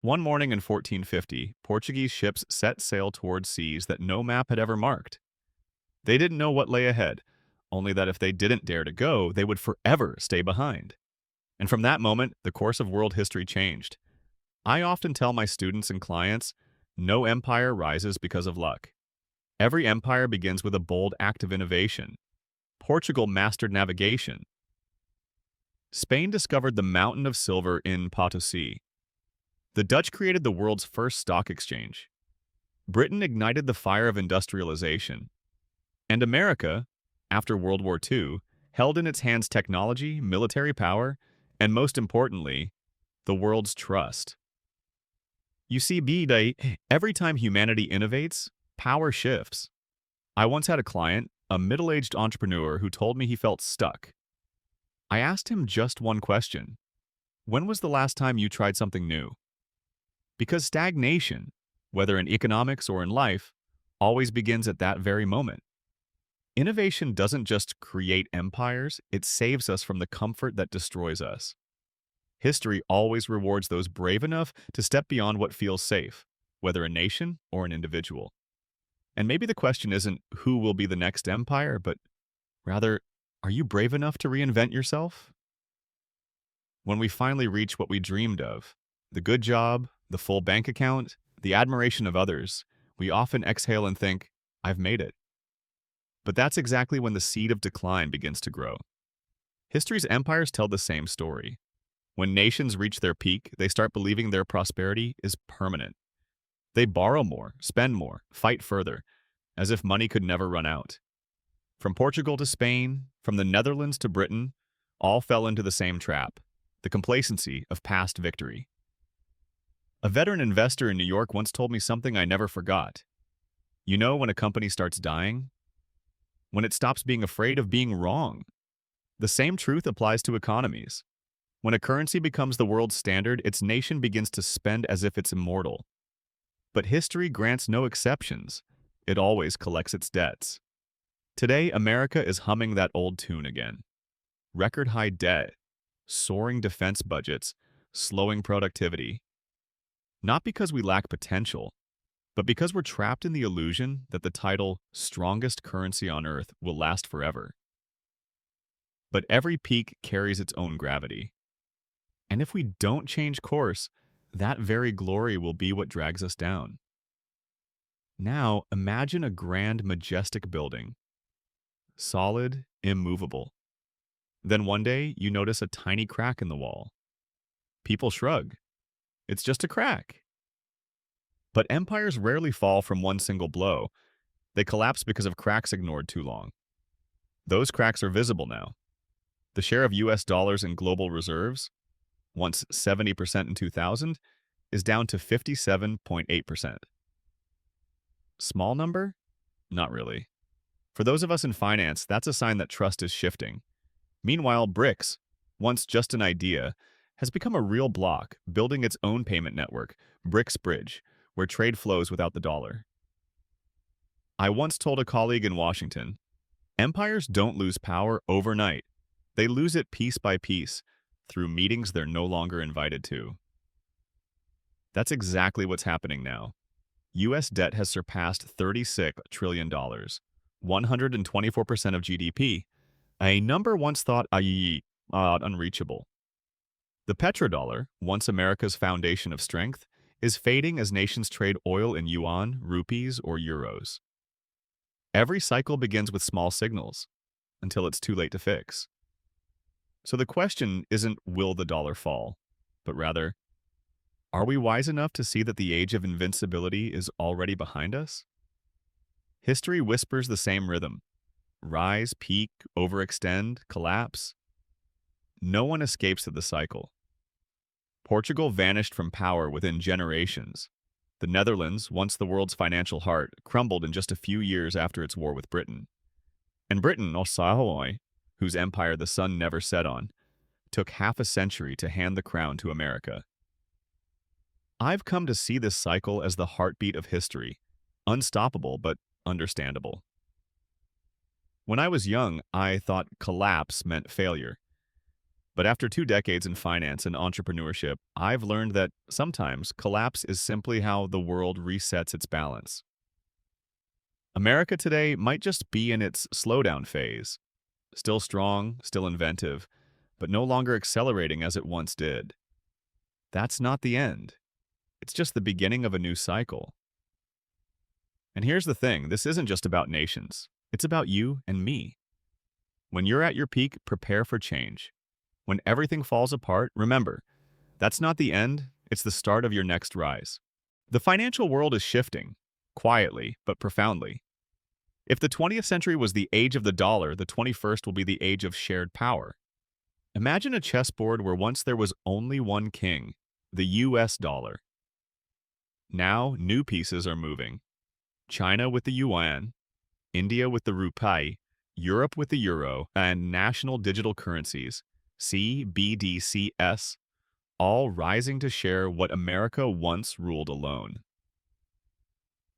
One morning in 1450, Portuguese ships set sail towards seas that no map had ever marked. They didn't know what lay ahead, only that if they didn't dare to go, they would forever stay behind. And from that moment, the course of world history changed. I often tell my students and clients, no empire rises because of luck. Every empire begins with a bold act of innovation. Portugal mastered navigation. Spain discovered the mountain of silver in Potosi. The Dutch created the world's first stock exchange. Britain ignited the fire of industrialization. And America, after World War II, held in its hands technology, military power, and most importantly, the world's trust. You see, B-Day, every time humanity innovates, power shifts. I once had a client, a middle-aged entrepreneur, who told me he felt stuck. I asked him just one question. When was the last time you tried something new? Because stagnation, whether in economics or in life, always begins at that very moment. Innovation doesn't just create empires, it saves us from the comfort that destroys us. History always rewards those brave enough to step beyond what feels safe, whether a nation or an individual. And maybe the question isn't who will be the next empire, but rather, are you brave enough to reinvent yourself? When we finally reach what we dreamed of, the good job, the full bank account, the admiration of others, we often exhale and think, I've made it. But that's exactly when the seed of decline begins to grow. History's empires tell the same story. When nations reach their peak, they start believing their prosperity is permanent. They borrow more, spend more, fight further, as if money could never run out. From Portugal to Spain, from the Netherlands to Britain, all fell into the same trap, the complacency of past victory. A veteran investor in New York once told me something I never forgot. You know when a company starts dying? When it stops being afraid of being wrong. The same truth applies to economies. When a currency becomes the world's standard, its nation begins to spend as if it's immortal. But history grants no exceptions. It always collects its debts. Today, America is humming that old tune again. Record high debt, soaring defense budgets, slowing productivity. Not because we lack potential, but because we're trapped in the illusion that the title strongest currency on earth will last forever. But every peak carries its own gravity. And if we don't change course, that very glory will be what drags us down. Now, imagine a grand, majestic building. Solid, immovable. Then one day, you notice a tiny crack in the wall. People shrug. It's just a crack. But empires rarely fall from one single blow. They collapse because of cracks ignored too long. Those cracks are visible now. The share of US dollars in global reserves, once 70% in 2000, is down to 57.8%. Small number? Not really. For those of us in finance, that's a sign that trust is shifting. Meanwhile, BRICS, once just an idea, has become a real bloc, building its own payment network, BRICS Bridge, where trade flows without the dollar. I once told a colleague in Washington, empires don't lose power overnight. They lose it piece by piece, through meetings they're no longer invited to. That's exactly what's happening now. US debt has surpassed $36 trillion, 124% of GDP, a number once thought unreachable. The petrodollar, once America's foundation of strength, is fading as nations trade oil in yuan, rupees, or euros. Every cycle begins with small signals, until it's too late to fix. So the question isn't will the dollar fall, but rather, are we wise enough to see that the age of invincibility is already behind us? History whispers the same rhythm. Rise, peak, overextend, collapse. No one escapes the cycle. Portugal vanished from power within generations. The Netherlands, once the world's financial heart, crumbled in just a few years after its war with Britain. And Britain, Ossahoy, whose empire the sun never set on, took half a century to hand the crown to America. I've come to see this cycle as the heartbeat of history, unstoppable but understandable. When I was young, I thought collapse meant failure. But after 2 decades in finance and entrepreneurship, I've learned that sometimes collapse is simply how the world resets its balance. America today might just be in its slowdown phase, still strong, still inventive, but no longer accelerating as it once did. That's not the end. It's just the beginning of a new cycle. And here's the thing, this isn't just about nations. It's about you and me. When you're at your peak, prepare for change. When everything falls apart, remember, that's not the end, it's the start of your next rise. The financial world is shifting, quietly but profoundly. If the 20th century was the age of the dollar, the 21st will be the age of shared power. Imagine a chessboard where once there was only one king, the US dollar. Now, new pieces are moving. China with the yuan, India with the rupee, Europe with the euro, and national digital currencies, CBDCs, all rising to share what America once ruled alone.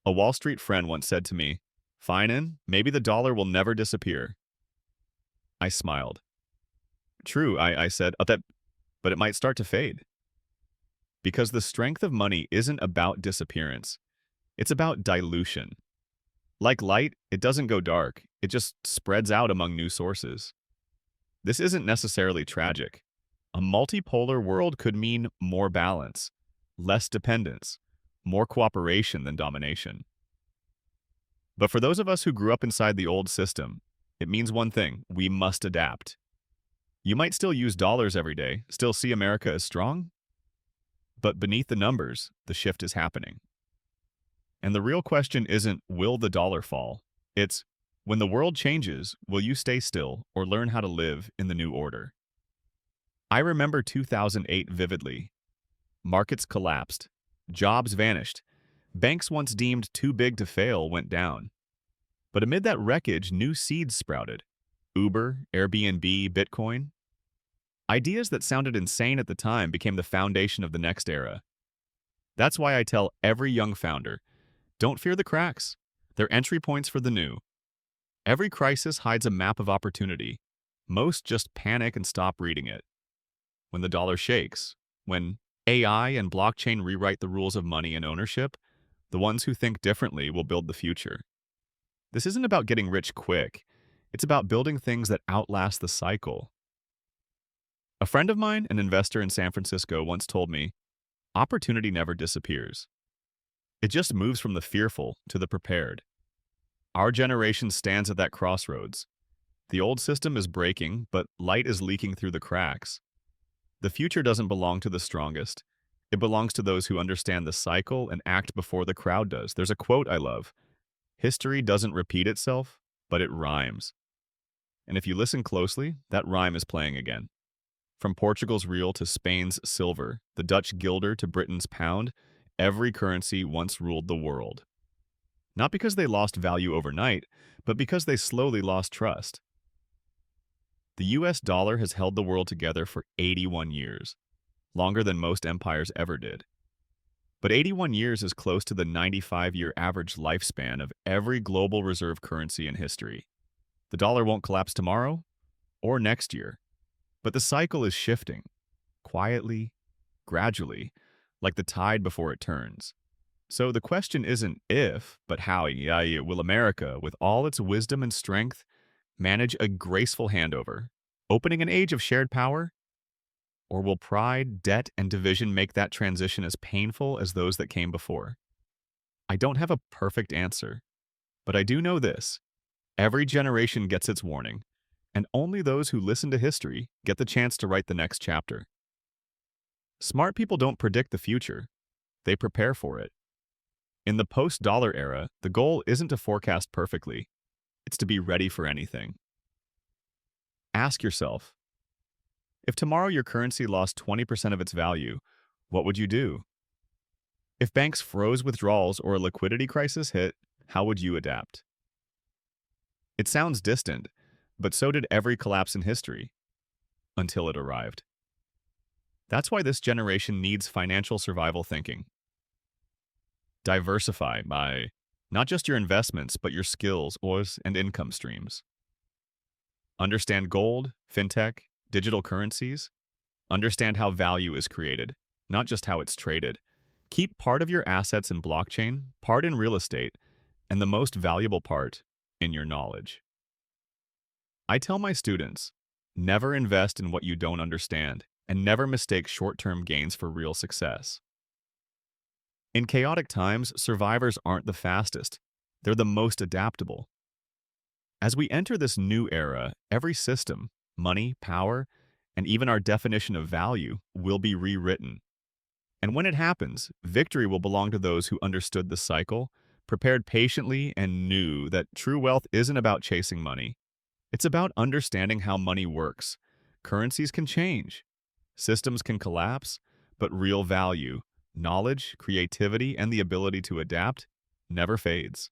A Wall Street friend once said to me, "Finan, maybe the dollar will never disappear." I smiled. True, I said, but it might start to fade. Because the strength of money isn't about disappearance. It's about dilution. Like light, it doesn't go dark. It just spreads out among new sources. This isn't necessarily tragic. A multipolar world could mean more balance, less dependence, more cooperation than domination. But for those of us who grew up inside the old system, it means one thing: we must adapt. You might still use dollars every day, still see America as strong, but beneath the numbers, the shift is happening. And the real question isn't, will the dollar fall? It's, when the world changes, will you stay still or learn how to live in the new order? I remember 2008 vividly. Markets collapsed. Jobs vanished. Banks once deemed too big to fail went down. But amid that wreckage, new seeds sprouted. Uber, Airbnb, Bitcoin. Ideas that sounded insane at the time became the foundation of the next era. That's why I tell every young founder, don't fear the cracks. They're entry points for the new. Every crisis hides a map of opportunity. Most just panic and stop reading it. When the dollar shakes, when AI and blockchain rewrite the rules of money and ownership, the ones who think differently will build the future. This isn't about getting rich quick. It's about building things that outlast the cycle. A friend of mine, an investor in San Francisco, once told me, opportunity never disappears. It just moves from the fearful to the prepared. Our generation stands at that crossroads. The old system is breaking, but light is leaking through the cracks. The future doesn't belong to the strongest. It belongs to those who understand the cycle and act before the crowd does. There's a quote I love. History doesn't repeat itself, but it rhymes. And if you listen closely, that rhyme is playing again. From Portugal's real to Spain's silver, the Dutch guilder to Britain's pound, every currency once ruled the world. Not because they lost value overnight, but because they slowly lost trust. The US dollar has held the world together for 81 years, longer than most empires ever did. But 81 years is close to the 95-year average lifespan of every global reserve currency in history. The dollar won't collapse tomorrow or next year, but the cycle is shifting, quietly, gradually, like the tide before it turns. So the question isn't if, but how will America, with all its wisdom and strength, manage a graceful handover, opening an age of shared power? Or will pride, debt, and division make that transition as painful as those that came before? I don't have a perfect answer, but I do know this. Every generation gets its warning, and only those who listen to history get the chance to write the next chapter. Smart people don't predict the future. They prepare for it. In the post-dollar era, the goal isn't to forecast perfectly. It's to be ready for anything. Ask yourself, if tomorrow your currency lost 20% of its value, what would you do? If banks froze withdrawals or a liquidity crisis hit, how would you adapt? It sounds distant, but so did every collapse in history, until it arrived. That's why this generation needs financial survival thinking. Diversify by not just your investments, but your skills, and income streams. Understand gold, fintech, digital currencies. Understand how value is created, not just how it's traded. Keep part of your assets in blockchain, part in real estate, and the most valuable part in your knowledge. I tell my students, never invest in what you don't understand, and never mistake short-term gains for real success. In chaotic times, survivors aren't the fastest. They're the most adaptable. As we enter this new era, every system, money, power, and even our definition of value will be rewritten. And when it happens, victory will belong to those who understood the cycle, prepared patiently, and knew that true wealth isn't about chasing money. It's about understanding how money works. Currencies can change, systems can collapse, but real value, knowledge, creativity, and the ability to adapt never fades.